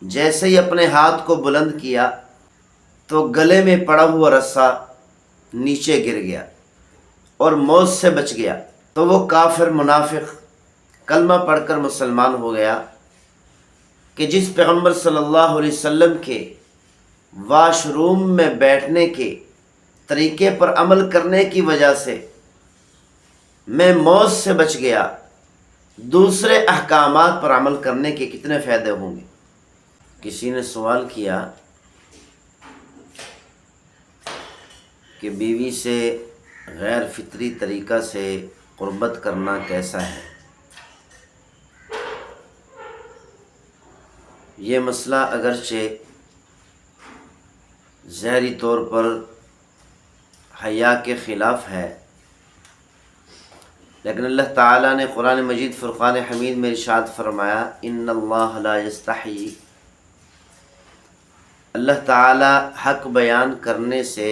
جیسے ہی اپنے ہاتھ کو بلند کیا تو گلے میں پڑا ہوا رسا نیچے گر گیا اور موت سے بچ گیا، تو وہ کافر منافق کلمہ پڑھ کر مسلمان ہو گیا کہ جس پیغمبر صلی اللہ علیہ وسلم کے واش روم میں بیٹھنے کے طریقے پر عمل کرنے کی وجہ سے میں موت سے بچ گیا، دوسرے احکامات پر عمل کرنے کے کتنے فائدے ہوں گے۔ کسی نے سوال کیا کہ بیوی سے غیر فطری طریقہ سے قربت کرنا کیسا ہے؟ یہ مسئلہ اگرچہ ظاہری طور پر حیا کے خلاف ہے، لیکن اللہ تعالیٰ نے قرآن مجید فرقان حمید میں ارشاد فرمایا، ان اللہ لا یستحیی، اللہ تعالیٰ حق بیان کرنے سے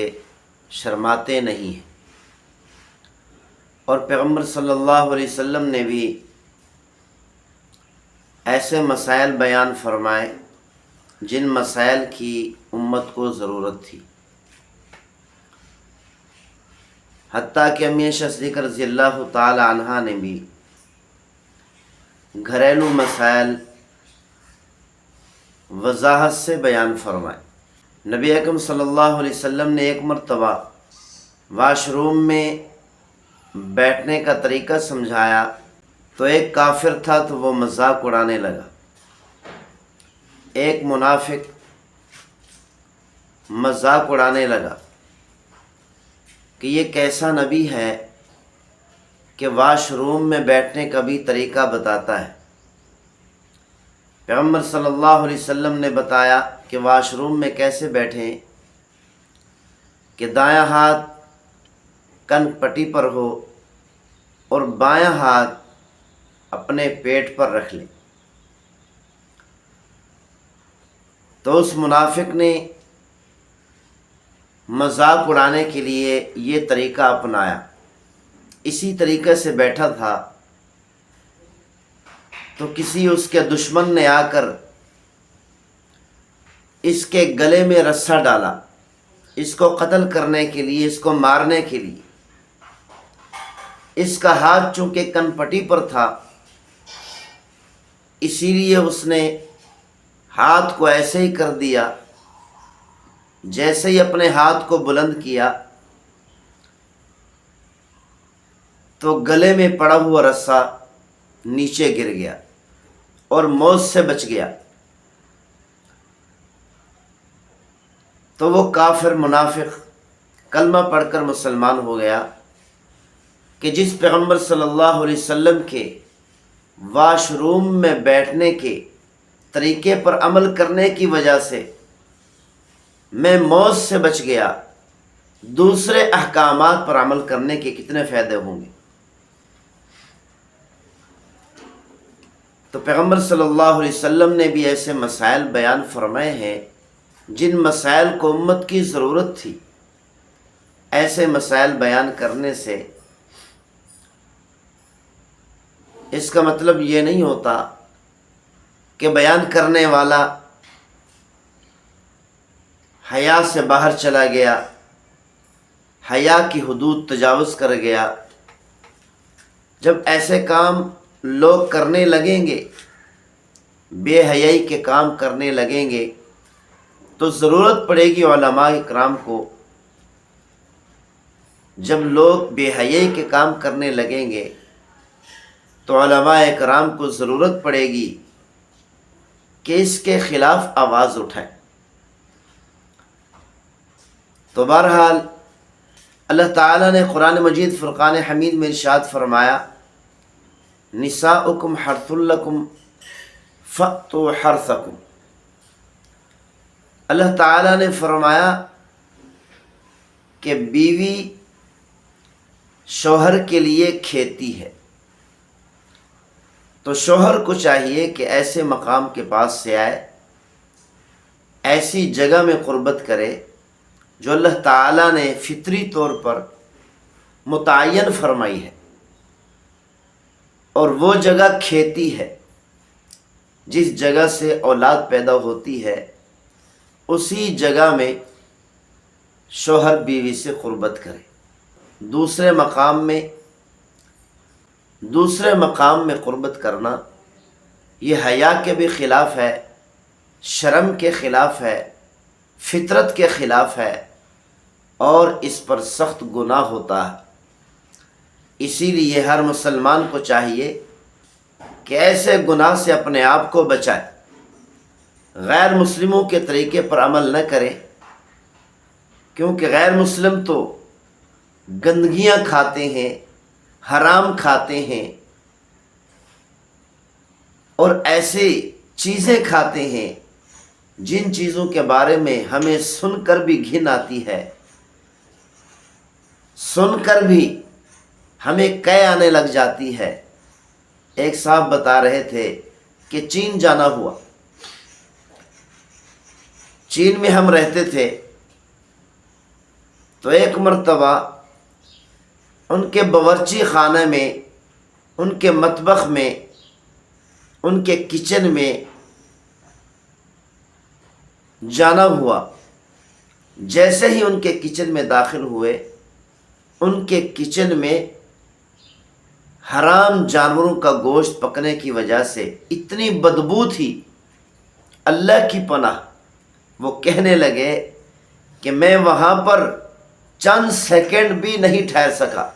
شرماتے نہیں ہیں، اور پیغمبر صلی اللہ علیہ وسلم نے بھی ایسے مسائل بیان فرمائے جن مسائل کی امت کو ضرورت تھی۔ حتیٰ کہ امی عائشہ صدیقہ رضی اللہ تعالی عنہا نے بھی گھریلو مسائل وضاحت سے بیان فرمائے۔ نبی اکرم صلی اللہ علیہ وسلم نے ایک مرتبہ واش روم میں بیٹھنے کا طریقہ سمجھایا تو ایک کافر تھا تو وہ مذاق اڑانے لگا، ایک منافق مذاق اڑانے لگا کہ یہ کیسا نبی ہے کہ واش روم میں بیٹھنے کا بھی طریقہ بتاتا ہے۔ پیغمبر صلی اللہ علیہ وسلم نے بتایا کہ واش روم میں کیسے بیٹھیں کہ دایاں ہاتھ کن پٹی پر ہو اور بایاں ہاتھ اپنے پیٹ پر رکھ لیں۔ تو اس منافق نے مذاق اڑانے کے لیے یہ طریقہ اپنایا، اسی طریقے سے بیٹھا تھا تو کسی اس کے دشمن نے آ کر اس کے گلے میں رسا ڈالا، اس کو قتل کرنے کے لیے، اس کو مارنے کے لیے۔ اس کا ہاتھ چونکہ کن پٹی پر تھا، اسی لیے اس نے ہاتھ کو ایسے ہی کر دیا، جیسے ہی اپنے ہاتھ کو بلند کیا تو گلے میں پڑا ہوا رسا نیچے گر گیا اور موت سے بچ گیا، تو وہ کافر منافق کلمہ پڑھ کر مسلمان ہو گیا کہ جس پیغمبر صلی اللہ علیہ وسلم کے واش روم میں بیٹھنے کے طریقے پر عمل کرنے کی وجہ سے میں موت سے بچ گیا، دوسرے احکامات پر عمل کرنے کے کتنے فائدے ہوں گے۔ تو پیغمبر صلی اللہ علیہ وسلم نے بھی ایسے مسائل بیان فرمائے ہیں جن مسائل کو امت کی ضرورت تھی۔ ایسے مسائل بیان کرنے سے اس کا مطلب یہ نہیں ہوتا کہ بیان کرنے والا حیا سے باہر چلا گیا، حیا کی حدود تجاوز کر گیا۔ جب ایسے کام لوگ کرنے لگیں گے، بے حیائی کے کام کرنے لگیں گے، تو ضرورت پڑے گی علماء اکرام کو۔ جب لوگ بے حیائی کے کام کرنے لگیں گے تو علماء اکرام کو ضرورت پڑے گی کہ اس کے خلاف آواز اٹھائیں۔ تو بہرحال اللہ تعالیٰ نے قرآن مجید فرقان حمید میں ارشاد فرمایا، نساؤکم حرث لکم فأتوا حرثکم۔ اللہ تعالیٰ نے فرمایا کہ بیوی شوہر کے لیے کھیتی ہے، تو شوہر کو چاہیے کہ ایسے مقام کے پاس سے آئے، ایسی جگہ میں قربت کرے جو اللہ تعالیٰ نے فطری طور پر متعین فرمائی ہے، اور وہ جگہ کھیتی ہے۔ جس جگہ سے اولاد پیدا ہوتی ہے اسی جگہ میں شوہر بیوی سے قربت کرے۔ دوسرے مقام میں قربت کرنا یہ حیا کے بھی خلاف ہے، شرم کے خلاف ہے، فطرت کے خلاف ہے، اور اس پر سخت گناہ ہوتا ہے۔ اسی لیے ہر مسلمان کو چاہیے کہ ایسے گناہ سے اپنے آپ کو بچائے، غیر مسلموں کے طریقے پر عمل نہ کرے، کیونکہ غیر مسلم تو گندگیاں کھاتے ہیں، حرام کھاتے ہیں، اور ایسی چیزیں کھاتے ہیں جن چیزوں کے بارے میں ہمیں سن کر بھی گھن آتی ہے، سن کر بھی ہمیں قے آنے لگ جاتی ہے۔ ایک صاحب بتا رہے تھے کہ چین جانا ہوا، چین میں ہم رہتے تھے، تو ایک مرتبہ ان کے باورچی خانے میں، ان کے مطبخ میں، ان کے کچن میں جانا ہوا۔ جیسے ہی ان کے کچن میں داخل ہوئے، ان کے کچن میں حرام جانوروں کا گوشت پکنے کی وجہ سے اتنی بدبو تھی، اللہ کی پناہ۔ وہ کہنے لگے کہ میں وہاں پر چند سیکنڈ بھی نہیں ٹھہر سکا،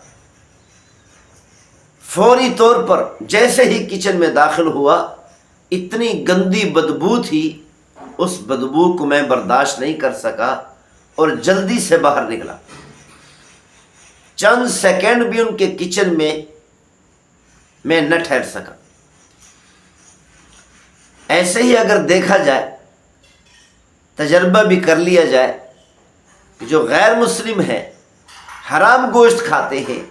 فوری طور پر جیسے ہی کچن میں داخل ہوا اتنی گندی بدبو تھی، اس بدبو کو میں برداشت نہیں کر سکا اور جلدی سے باہر نکلا۔ چند سیکنڈ بھی ان کے کچن میں نہ ٹھہر سکا۔ ایسے ہی اگر دیکھا جائے، تجربہ بھی کر لیا جائے، جو غیر مسلم ہیں، حرام گوشت کھاتے ہیں،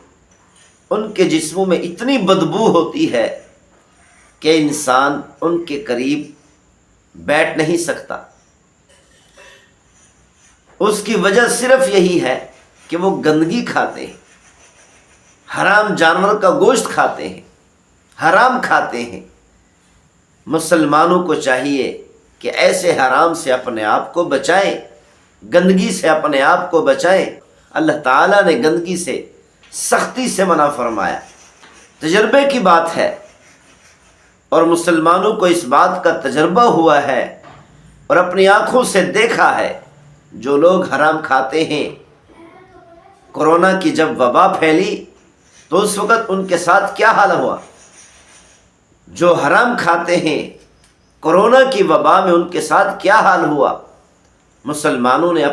ان کے جسموں میں اتنی بدبو ہوتی ہے کہ انسان ان کے قریب بیٹھ نہیں سکتا۔ اس کی وجہ صرف یہی ہے کہ وہ گندگی کھاتے ہیں، حرام جانور کا گوشت کھاتے ہیں، حرام کھاتے ہیں۔ مسلمانوں کو چاہیے کہ ایسے حرام سے اپنے آپ کو بچائیں، گندگی سے اپنے آپ کو بچائیں۔ اللہ تعالیٰ نے گندگی سے سختی سے منع فرمایا۔ تجربے کی بات ہے، اور مسلمانوں کو اس بات کا تجربہ ہوا ہے اور اپنی آنکھوں سے دیکھا ہے، جو لوگ حرام کھاتے ہیں، کورونا کی جب وبا پھیلی تو اس وقت ان کے ساتھ کیا حال ہوا۔ جو حرام کھاتے ہیں، کورونا کی وبا میں ان کے ساتھ کیا حال ہوا۔ مسلمانوں نے